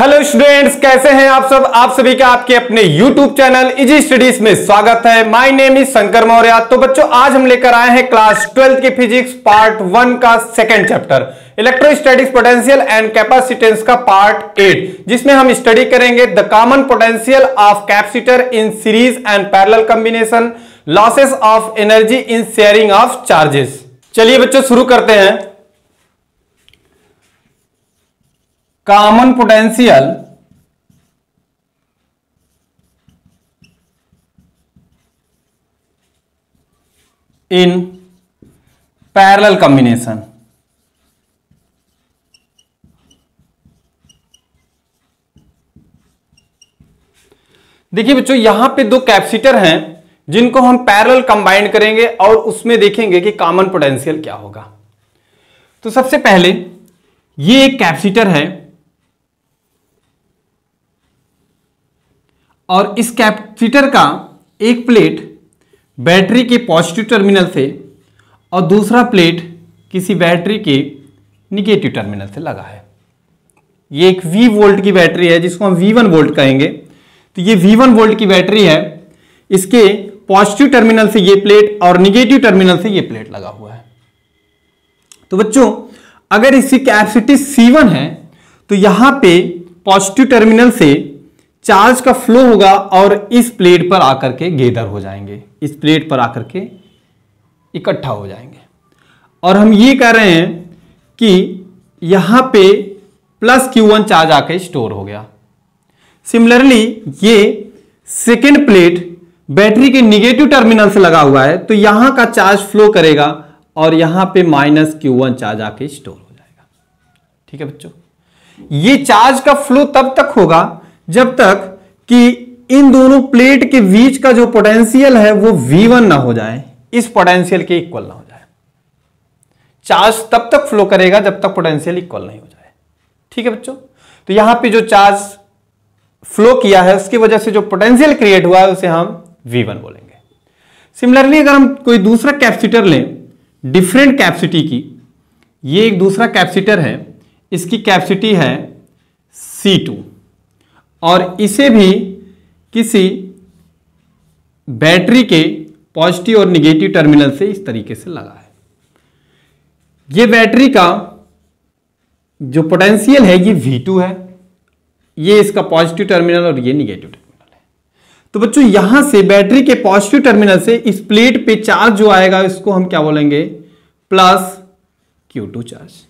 Hello students, कैसे हैं आप सब। आप सभी का आपके अपने YouTube चैनल इजी स्टडीज में स्वागत है। My name is Shankar Maurya. तो बच्चों, आज हम लेकर आए हैं क्लास 12 की फिजिक्स पार्ट 1 का second chapter electrostatics potential and capacitance का पार्ट 8, जिसमें हम स्टडी करेंगे the common potential of capacitor in series and parallel combination, losses of energy in sharing of charges. चलिए बच्चों, शुरू करते हैं। Common potential in parallel combination. देखिए बच्चों, यहां पे दो कैपेसिटर हैं जिनको हम पैरेलल कंबाइन करेंगे और उसमें देखेंगे कि कॉमन पोटेंशियल क्या होगा। तो सबसे पहले ये एक कैपेसिटर है और इस कैपेसिटर का एक प्लेट बैटरी के पॉजिटिव टर्मिनल से और दूसरा प्लेट किसी बैटरी के निगेटिव टर्मिनल से लगा है। ये एक V वोल्ट की बैटरी है जिसको हम V1 वोल्ट कहेंगे। तो ये V1 वोल्ट की बैटरी है, इसके पॉजिटिव टर्मिनल से ये प्लेट और निगेटिव टर्मिनल से ये प्लेट लगा हुआ है। तो बच्चों, अगर इसकी कैपेसिटी C1 है तो यहां पे पॉजिटिव टर्मिनल से चार्ज का फ्लो होगा और इस प्लेट पर आकर के गैदर हो जाएंगे, इस प्लेट पर आकर के इकट्ठा हो जाएंगे। और हम ये कह रहे हैं कि यहां पे प्लस Q1 चार्ज आके स्टोर हो गया। सिमिलरली ये सेकेंड प्लेट बैटरी के निगेटिव टर्मिनल से लगा हुआ है, तो यहां का चार्ज फ्लो करेगा और यहां पे माइनस Q1 चार्ज आके स्टोर हो जाएगा। ठीक है बच्चों, ये चार्ज का फ्लो तब तक होगा जब तक कि इन दोनों प्लेट के बीच का जो पोटेंशियल है वो V1 ना हो जाए, इस पोटेंशियल के इक्वल ना हो जाए। चार्ज तब तक फ्लो करेगा जब तक पोटेंशियल इक्वल नहीं हो जाए। ठीक है बच्चों, तो यहां पे जो चार्ज फ्लो किया है उसकी वजह से जो पोटेंशियल क्रिएट हुआ है उसे हम V1 बोलेंगे। सिमिलरली अगर हम कोई दूसरा कैपेसिटर लें डिफरेंट कैपेसिटी की, ये एक दूसरा कैपेसिटर है, इसकी कैपेसिटी है C2 और इसे भी किसी बैटरी के पॉजिटिव और निगेटिव टर्मिनल से इस तरीके से लगा है। ये बैटरी का जो पोटेंशियल है ये V2 है, ये इसका पॉजिटिव टर्मिनल और ये निगेटिव टर्मिनल है। तो बच्चों, यहां से बैटरी के पॉजिटिव टर्मिनल से इस प्लेट पे चार्ज जो आएगा इसको हम क्या बोलेंगे, प्लस Q2 चार्ज।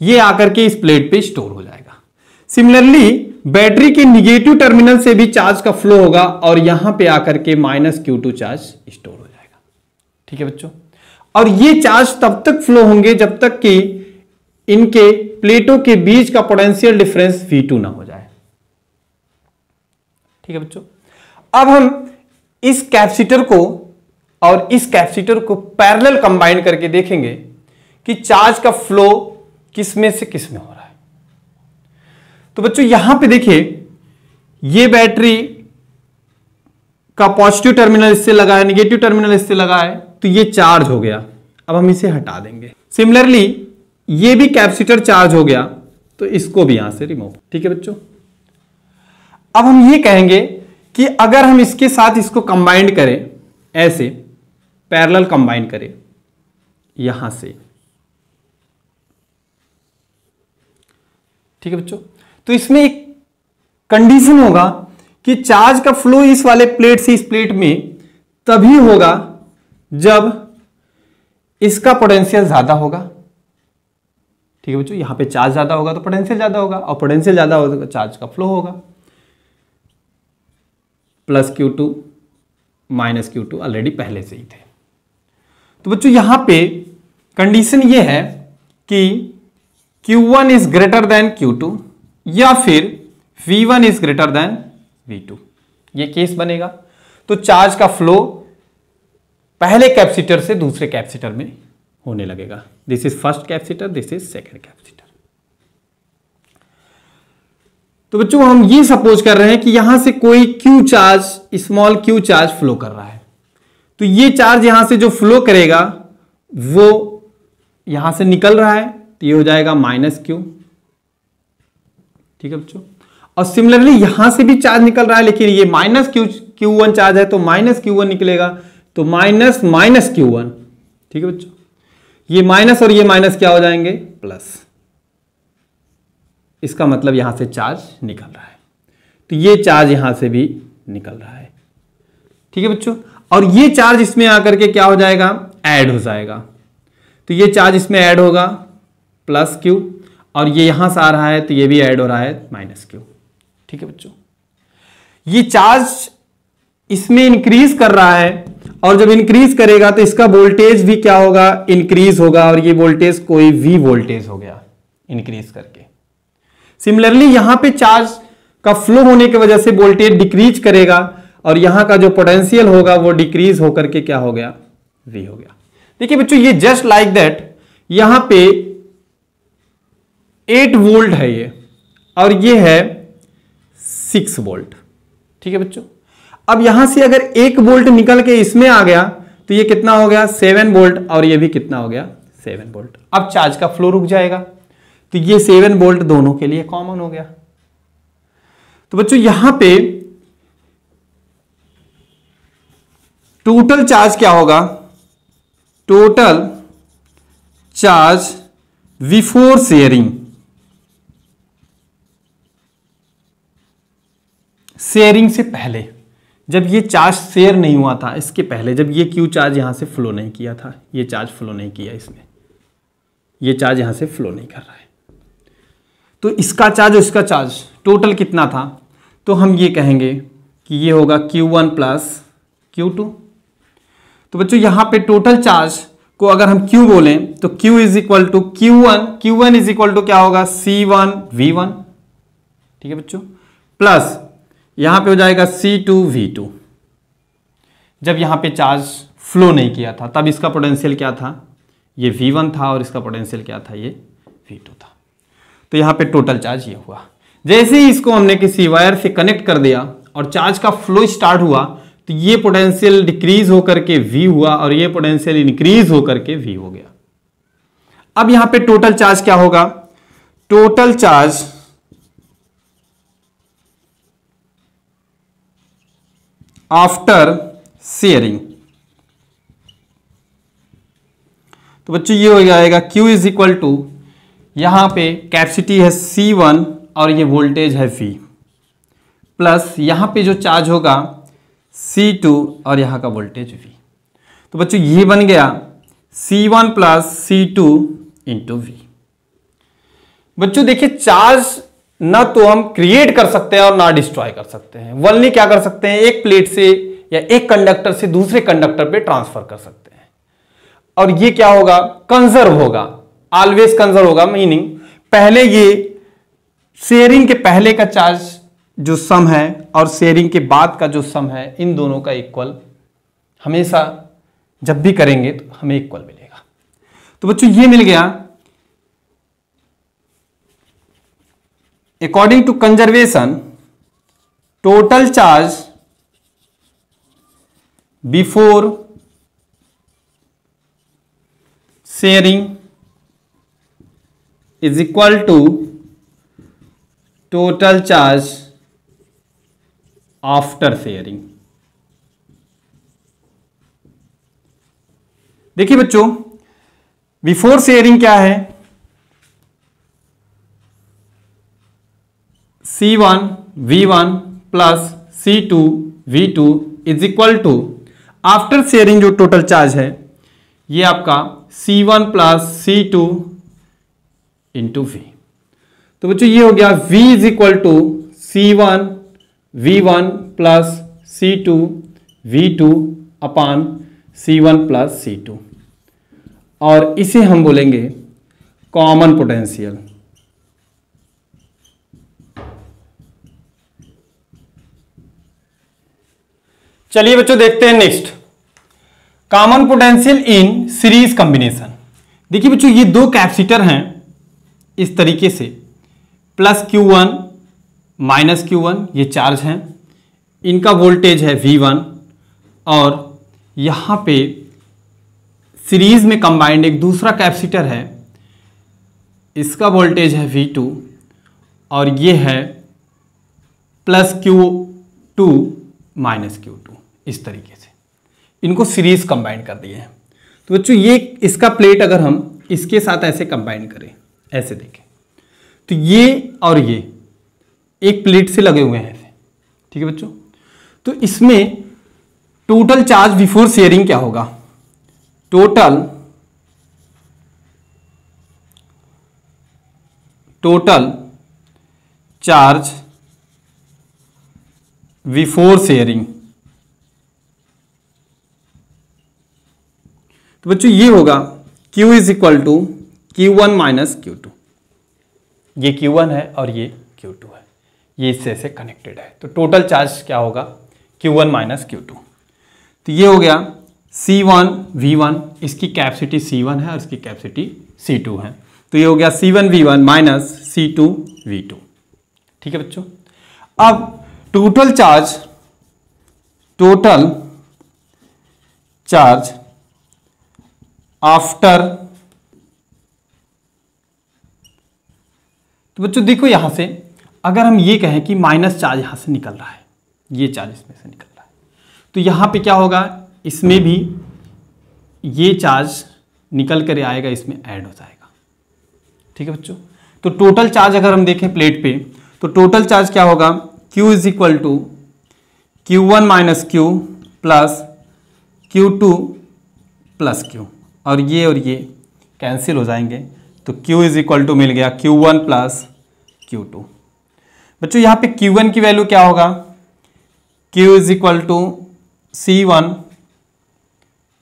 ये आकर के इस प्लेट पे स्टोर हो जाएगा। सिमिलरली बैटरी के निगेटिव टर्मिनल से भी चार्ज का फ्लो होगा और यहां पे आकर के माइनस Q2 चार्ज स्टोर हो जाएगा। ठीक है बच्चों, और ये चार्ज तब तक फ्लो होंगे जब तक कि इनके प्लेटों के बीच का पोटेंशियल डिफरेंस V2 ना हो जाए। ठीक है बच्चों, अब हम इस कैपेसिटर को और इस कैपेसिटर को पैरेलल कंबाइन करके देखेंगे कि चार्ज का फ्लो किसमें से किसमें हो रहा है। तो बच्चों, यहां पे देखिए, ये बैटरी का पॉजिटिव टर्मिनल इससे लगा है, निगेटिव टर्मिनल इससे लगा है, तो ये चार्ज हो गया। अब हम इसे हटा देंगे। सिमिलरली ये भी कैपेसिटर चार्ज हो गया, तो इसको भी यहां से रिमूव। ठीक है बच्चों, अब हम ये कहेंगे कि अगर हम इसके साथ इसको कंबाइंड करें, ऐसे पैरेलल कंबाइन करें यहां से, ठीक है बच्चों, तो इसमें एक कंडीशन होगा कि चार्ज का फ्लो इस वाले प्लेट से इस प्लेट में तभी होगा जब इसका पोटेंशियल ज्यादा होगा। ठीक है बच्चों, यहां पे चार्ज ज्यादा होगा तो पोटेंशियल ज्यादा होगा, और पोटेंशियल ज्यादा होगा तो चार्ज का फ्लो होगा। Plus Q2 minus Q2 already पहले से ही थे। तो बच्चों, यहां पे कंडीशन ये है कि Q1 is greater than Q2 या फिर V1 is greater than V2, ये केस बनेगा। तो चार्ज का फ्लो पहले कैपेसिटर से दूसरे कैपेसिटर में होने लगेगा। This is first capacitor, this is second capacitor. तो बच्चों, हम ये सपोज कर रहे हैं कि यहां से कोई Q charge, small Q charge flow कर रहा है, तो ये चार्ज यहां से जो फ्लो करेगा वो यहां से निकल रहा है, तो ये हो जाएगा माइनस Q। ठीक है बच्चों, और सिमिलरली यहां से भी चार्ज निकल रहा है, लेकिन ये माइनस Q1 चार्ज है तो माइनस Q1 निकलेगा, तो माइनस माइनस Q1। ठीक है बच्चों, ये माइनस और ये माइनस क्या हो जाएंगे, प्लस। इसका मतलब यहां से चार्ज निकल रहा है, तो ये चार्ज यहां से भी निकल रहा है। ठीक है बच्चों, और ये चार्ज इसमें आकर के क्या हो जाएगा, ऐड हो जाएगा। तो ये चार्ज इसमें ऐड होगा प्लस Q, और ये यहां से आ रहा है तो ये भी ऐड हो रहा है माइनस Q। ठीक है बच्चों, ये चार्ज इसमें इंक्रीज कर रहा है, और जब इंक्रीज करेगा तो इसका वोल्टेज भी क्या होगा, इंक्रीज होगा, और ये वोल्टेज कोई V वोल्टेज हो गया इंक्रीज करके। सिमिलरली यहां पे चार्ज का फ्लो होने की वजह से वोल्टेज डिक्रीज करेगा, और यहां का जो पोटेंशियल होगा वो डिक्रीज होकर के क्या हो गया, V हो गया। देखिए बच्चों, ये जस्ट लाइक दैट, यहां पे 8 वोल्ट है ये, और ये है 6 वोल्ट। ठीक है बच्चों, अब यहां से अगर 1 वोल्ट निकल के इसमें आ गया तो ये कितना हो गया, 7 वोल्ट, और ये भी कितना हो गया, 7 वोल्ट। अब चार्ज का फ्लो रुक जाएगा, तो ये 7 वोल्ट दोनों के लिए कॉमन हो गया। तो बच्चों यहां पे टोटल चार्ज क्या होगा, total charge before sharing, sharing से पहले, जब ये चार्ज शेयर नहीं हुआ था, इसके पहले जब ये Q चार्ज यहां से फ्लो नहीं किया था, ये चार्ज फ्लो नहीं किया इसमें, ये चार्ज यहां से फ्लो नहीं कर रहा है, तो इसका चार्ज और इसका चार्ज टोटल कितना था, तो हम ये कहेंगे कि ये होगा Q1 प्लस Q2। तो बच्चों यहां पे टोटल चार्ज को अगर हम Q बोलें तो Q is equal to Q1 is equal to क्या होगा, C1 V1। ठीक है बच्चों, प्लस यहां पे हो जाएगा C2 V2। जब यहां पे चार्ज फ्लो नहीं किया था तब इसका पोटेंशियल क्या था, ये V1 था, और इसका पोटेंशियल क्या था, ये V2 था। तो यहां पे टोटल चार्ज ये हुआ। जैसे ही इसको हमने किसी वायर से कनेक्ट कर दिया और चार्ज का फ्लो स्टार्ट हुआ, तो ये पोटेंशियल डिक्रीज होकर के V हुआ, और ये पोटेंशियल इंक्रीज होकर के V हो गया। अब यहां पे टोटल चार्ज क्या होगा, टोटल चार्ज आफ्टर शेयरिंग, तो बच्चों ये हो जाएगा Q इज इक्वल टू, यहां पे कैपेसिटी है C1 और ये वोल्टेज है V, प्लस यहां पे जो चार्ज होगा C2 और यहां का वोल्टेज V। तो बच्चों ये बन गया C1 plus C2 into V। बच्चों देखिए, चार्ज ना तो हम क्रिएट कर सकते हैं और ना डिस्ट्रॉय कर सकते हैं। वनली क्या कर सकते हैं, एक प्लेट से या एक कंडक्टर से दूसरे कंडक्टर पे ट्रांसफर कर सकते हैं, और ये क्या होगा, कंजर्व होगा, ऑलवेज कंजर्व होगा। मीनिंग पहले ये शेयरिंग के पहले का चार्ज जो सम है और शेयरिंग के बाद का जो सम है, इन दोनों का इक्वल हमेशा जब भी करेंगे तो हमें इक्वल मिलेगा। तो बच्चों ये मिल गया, according to conservation, total charge before sharing is equal to total charge after sharing। देखिए बच्चों, बिफोर शेयरिंग क्या है, C1 V1 plus C2 V2 is equal to, after sharing जो टोटल चार्ज है ये आपका C1 plus C2 into V। तो बच्चों ये हो गया V is equal to C1 V1 plus C2 V2 upon C1 plus C2, और इसे हम बोलेंगे कॉमन पोटेंशियल। चलिए बच्चों देखते हैं next, common potential in series combination. देखिए बच्चों, ये दो कैपेसिटर हैं इस तरीके से, प्लस Q1 माइनस Q1, ये चार्ज हैं, इनका वोल्टेज है V1, और यहां पे सीरीज में कंबाइंड एक दूसरा कैपेसिटर है, इसका वोल्टेज है V2, और ये है प्लस Q2 माइनस Q2, इस तरीके से इनको सीरीज कंबाइन कर दिए हैं। तो बच्चों ये इसका प्लेट अगर हम इसके साथ ऐसे कंबाइन करें, ऐसे देखें, तो ये और ये एक प्लेट से लगे हुए हैं ऐसे, ठीक है बच्चों। तो इसमें टोटल चार्ज बिफोर शेयरिंग क्या होगा? टोटल चार्ज बिफोर शेयरिंग, तो बच्चों ये होगा Q is equal to Q1 minus Q2। ये Q1 है और ये Q2 है, ये इससे से कनेक्टेड है। तो टोटल चार्ज क्या होगा? Q1 minus Q2। तो ये हो गया C1 V1, इसकी कैपेसिटी C1 है और इसकी कैपेसिटी C2 है। तो ये हो गया C1 V1 minus C2 V2, ठीक है बच्चों। अब टोटल चार्ज आफ्टर, तो बच्चों देखो यहां से अगर हम ये कहें कि माइनस चार्ज यहां से निकल रहा है, ये चार्ज इसमें से निकल रहा है, तो यहां पे क्या होगा? इसमें भी ये चार्ज निकल कर आएगा, इसमें ऐड हो जाएगा, ठीक है बच्चों। तो टोटल चार्ज अगर हम देखें प्लेट पे, तो टोटल चार्ज क्या होगा? Q is equal to Q1 minus Q plus Q2 plus Q, और ये कैंसिल हो जाएंगे, तो Q इज इक्वल टू मिल गया Q1 प्लस Q2। बच्चों यहाँ पे Q1 की वैल्यू क्या होगा? Q is equal to C1,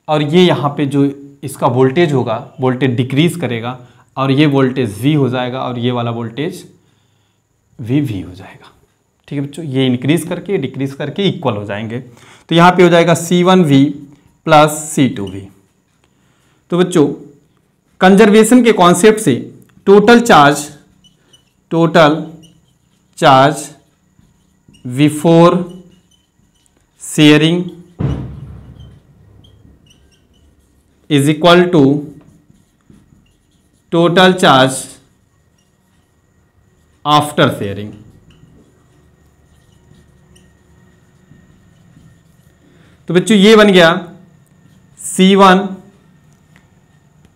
और ये यहाँ पे जो इसका वोल्टेज होगा, वोल्टेज डिक्रीज करेगा और ये वोल्टेज V हो जाएगा और ये वाला वोल्टेज V हो जाएगा, ठीक है बच्चों। ये इंक्रीज करके डिक्रीज करके इक्वल हो जाएंगे, तो यहाँ पे हो जाएगा C1V प्लस C2V। तो बच्चों कंजर्वेशन के कॉन्सेप्ट से total charge before sharing is equal to total charge after sharing. तो बच्चों ये बन गया C1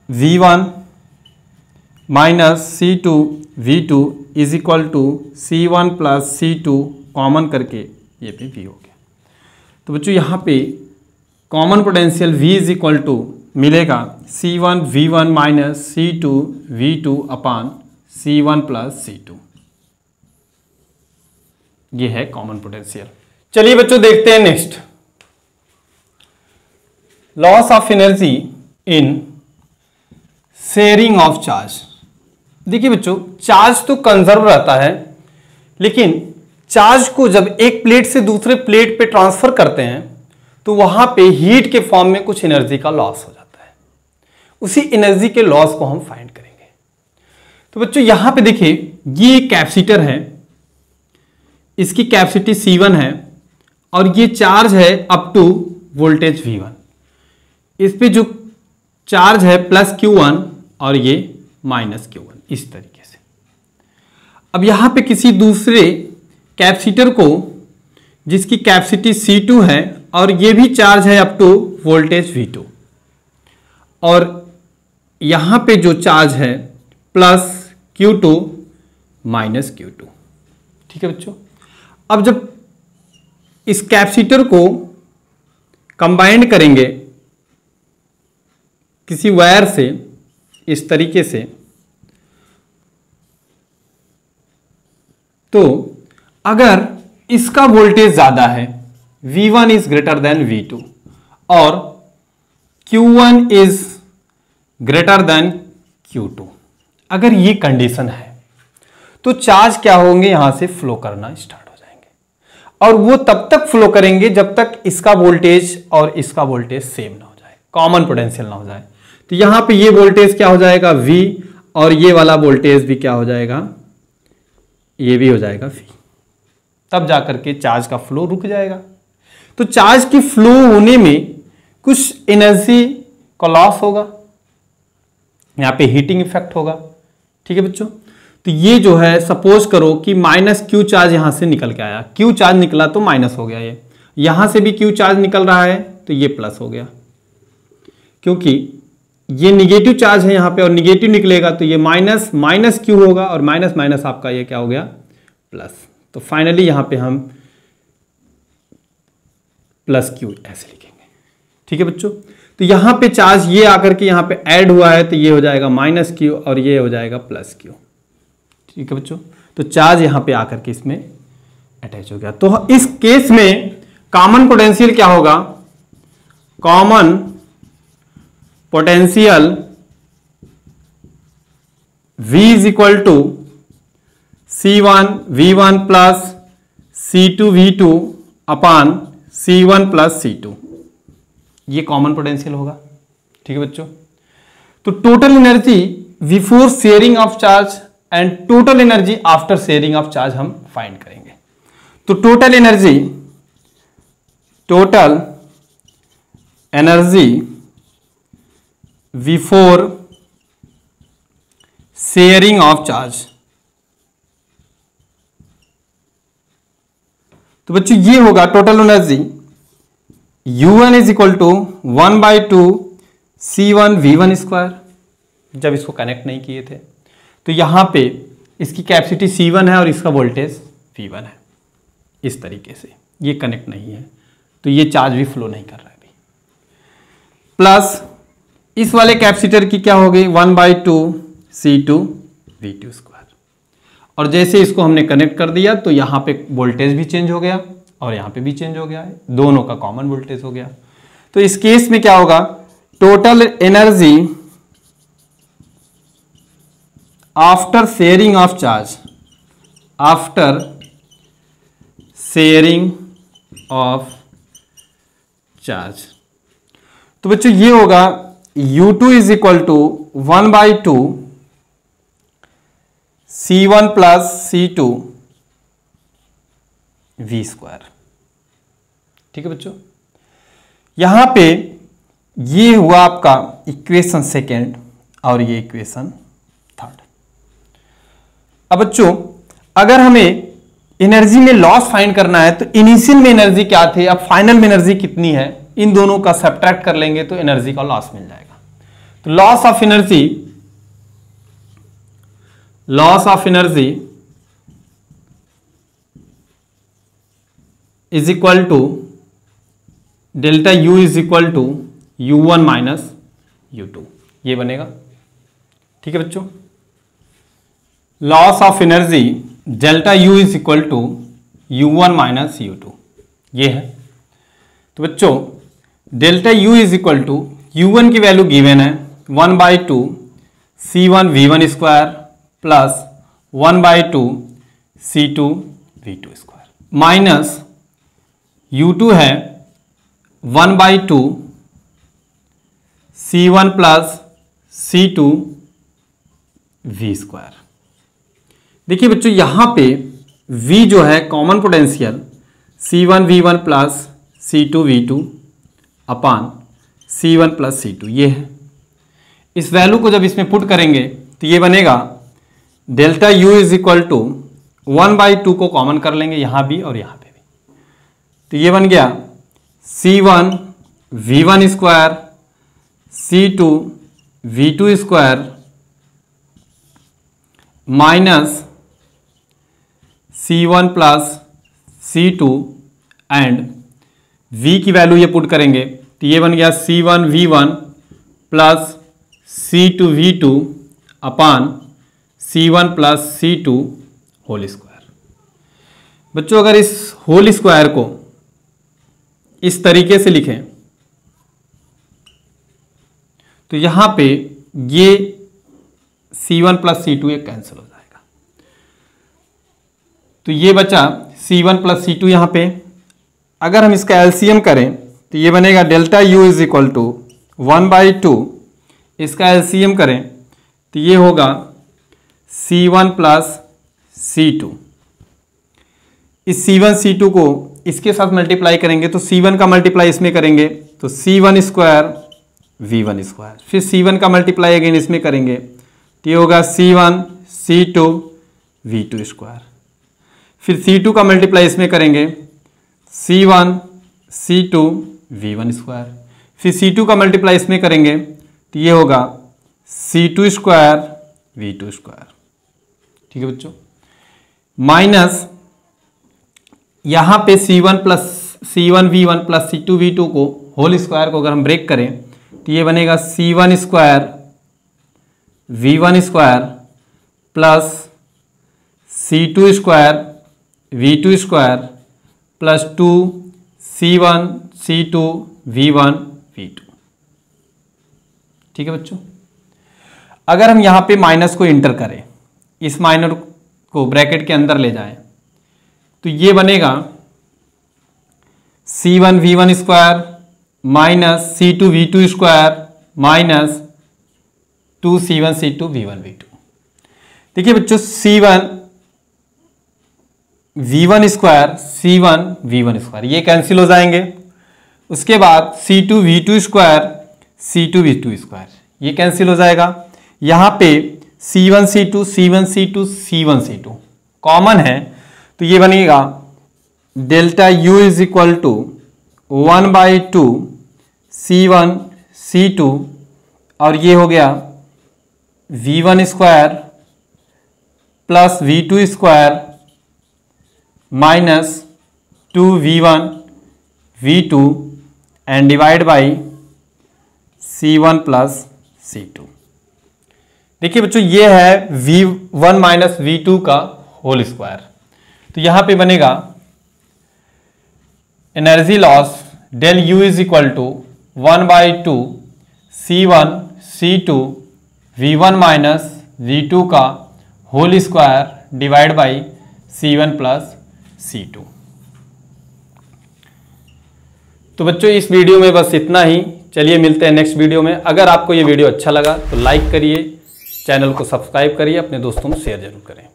V1 minus C2 V2 is equal to C1 plus C2 common करके ये भी V हो गया। तो बच्चों यहाँ पे common potential V is equal to मिलेगा C1 V1 minus C2 V2 upon C1 plus C2, ये है कॉमन पोटेंशियल। चलिए बच्चों देखते हैं next, loss of energy in sharing of charge. देखिए बच्चों चार्ज तो कंजर्व रहता है, लेकिन चार्ज को जब एक प्लेट से दूसरे प्लेट पे ट्रांसफर करते हैं तो वहां पे हीट के फॉर्म में कुछ एनर्जी का लॉस हो जाता है। उसी एनर्जी के लॉस को हम फाइंड करेंगे। तो बच्चों यहां पे देखिए ये कैपेसिटर है, इसकी कैपेसिटी C1 है और ये चार्ज है अप टू वोल्टेज V1। इस पे जो चार्ज है प्लस Q1 और ये माइनस Q1, इस तरीके से। अब यहां पे किसी दूसरे कैपेसिटर को जिसकी कैपेसिटी C2 है और ये भी चार्ज है अप टू वोल्टेज V2, और यहां पे जो चार्ज है प्लस Q2 माइनस Q2, ठीक है बच्चों। अब जब इस कैपेसिटर को कंबाइंड करेंगे किसी वायर से इस तरीके से, तो अगर इसका वोल्टेज ज्यादा है, V1 is greater than V2 और Q1 is greater than Q2, अगर ये कंडीशन है तो चार्ज क्या होंगे? यहां से फ्लो करना स्टार्ट हो जाएंगे, और वो तब तक फ्लो करेंगे जब तक इसका वोल्टेज और इसका वोल्टेज सेम ना हो जाए, कॉमन पोटेंशियल ना हो जाए। तो यहां पे ये वोल्टेज क्या हो जाएगा? V, और ये वाला वोल्टेज भी क्या हो जाएगा? ये भी हो जाएगा V। तब जाकर के चार्ज का फ्लो रुक जाएगा। तो चार्ज की फ्लो होने में कुछ एनर्जी का लॉस होगा, यहां पे हीटिंग इफेक्ट होगा, ठीक है बच्चों। तो ये जो है सपोज करो कि माइनस क्यू चार्ज यहां से निकल के आया, क्यू चार्ज निकला तो माइनस हो गया, ये यहां से भी क्यू चार्ज निकल रहा है तो ये प्लस हो गया, क्योंकि ये निगेटिव चार्ज है यहां पे और निगेटिव निकलेगा तो ये माइनस माइनस क्यू होगा और माइनस माइनस आपका ये क्या हो गया प्लस। तो फाइनली यहां पे हम प्लस क्यू ऐसे लिखेंगे। ठीक है बच्चों, तो यहां पे चार्ज ये आकर के यहां पे ऐड हुआ है तो ये हो जाएगा माइनस क्यू और ये हो जाएगा प्लस क्यू। ठीक है बच्चों, तो चार्ज यहां पे आकर के इसमें अटैच हो गया। तो इस केस में कॉमन पोटेंशियल क्या होगा, common potential V is equal to C1 V1 plus C2 V2 upon C1 plus C2, ये कॉमन पोटेंशियल होगा। ठीक है बच्चों, तो total energy before sharing of charge and total energy after sharing of charge हम find करेंगे। तो total energy before sharing of charge, तो बच्चों ये होगा total energy U1 is equal to 1/2 C1 V1 square. जब इसको कनेक्ट नहीं किए थे तो यहां पे इसकी कैपेसिटी C1 है और इसका वोल्टेज V1 है, इस तरीके से ये कनेक्ट नहीं है तो ये चार्ज भी फ्लो नहीं कर रहा है अभी। प्लस इस वाले कैपेसिटर की क्या हो गई 1/2 C2 V2 स्क्वायर, और जैसे इसको हमने कनेक्ट कर दिया तो यहां पे वोल्टेज भी चेंज हो गया और यहां पे भी चेंज हो गया है, दोनों का कॉमन वोल्टेज हो गया। तो इस केस में क्या होगा, total energy after sharing of charge, after sharing of charge, तो बच्चों ये होगा U2 is equal to 1/2 C1 plus C2 V square. ठीक है बच्चों, यहां पे ये हुआ आपका इक्वेशन सेकेंड और ये इक्वेशन थर्ड। अब बच्चों अगर हमें एनर्जी में लॉस फाइंड करना है तो इनिशियल में एनर्जी क्या थे, अब फाइनल में एनर्जी कितनी है, इन दोनों का सब्ट्रैक्ट कर लेंगे तो एनर्जी का लॉस मिल जाएगा। तो loss of energy is equal to delta U is equal to U1 minus U2, ये बनेगा। ठीक है बच्चों, loss of energy delta U is equal to U1 minus U2, ये है। तो बच्चों delta U is equal to U1 की वैल्यू गिवन है 1/2 C1 V1 square plus 1/2 C2 V2 square minus U2 है 1/2 C1 plus C2 V square. देखिए बच्चों यहां पे V जो है common potential C1 V1 plus C2 V2 upon C1 plus C2 ये है। इस वैल्यू को जब इसमें पुट करेंगे तो ये बनेगा delta U is equal to 1/2 को कॉमन कर लेंगे यहां भी और यहां पे भी, तो ये बन गया C1 V1 square C2 V2 square minus C1 plus C2 and V की वैल्यू ये पुट करेंगे तो ये बन गया C1 V1 plus C2 V2 upon C1 plus C2 whole square. बच्चों अगर इस होल स्क्वायर को इस तरीके से लिखें तो यहां पे ये C1 प्लस C2 ये कैंसिल हो जाएगा, तो ये बचा C1 प्लस C2 यहां पे। अगर हम इसका एलसीएम करें तो ये बनेगा delta U is equal to 1/2, इसका एलसीएम करें तो ये होगा C1 प्लस C2। इस C1 C2 को इसके साथ मल्टीप्लाई करेंगे तो C1 का मल्टीप्लाई इसमें करेंगे तो C1 स्क्वायर V1 स्क्वायर, फिर C1 का मल्टीप्लाई अगेन इसमें करेंगे तो ये होगा C1 C2 V2 स्क्वायर। फिर C2 का मल्टीप्लाई इसमें करेंगे C1 C2 V1 स्क्वायर। फिर C2 का मल्टीप्लाई इसमें करेंगे तो ये होगा C2 स्क्वायर V2 स्क्वायर। ठीक है बच्चों, माइनस यहाँ पे C1 V1 plus C2 V2 को होल स्क्वायर को अगर हम ब्रेक करें तो ये बनेगा C1 square V1 square plus C2 square V2 square plus 2 C1 C2 V1 V2। ठीक है बच्चों, अगर हम यहाँ पे माइनस को इंटर करें, इस माइनर को ब्रैकेट के अंदर ले जाएं तो ये बनेगा C1 V1 square minus C2 V2 square minus 2 C1 C2 V1 V2। देखिए बच्चों, C1 V1 square C1 V1 square ये कैंसिल हो जाएंगे। उसके बाद C2 V2 square C2 V2 square ये कैंसिल हो जाएगा। यहाँ पे C1 C2 C1 C2 C1 C2 common है तो ये बनेगा delta U is equal to 1/2 C1 C2 और ये हो गया V1 square plus V2 square minus 2 V1 V2 and divide by C1 plus C2। देखिए बच्चों, ये है V1 माइनस V2 का होल स्क्वायर। तो यहाँ पे बनेगा energy loss del U is equal to 1/2 C1 C2 V1 minus V2 का whole square divide by C1 plus C2। तो बच्चों, इस वीडियो में बस इतना ही। चलिए मिलते हैं नेक्स्ट वीडियो में। अगर आपको ये वीडियो अच्छा लगा तो लाइक करिए, चैनल को सब्सक्राइब करिए, अपने दोस्तों में शेयर जरूर करें।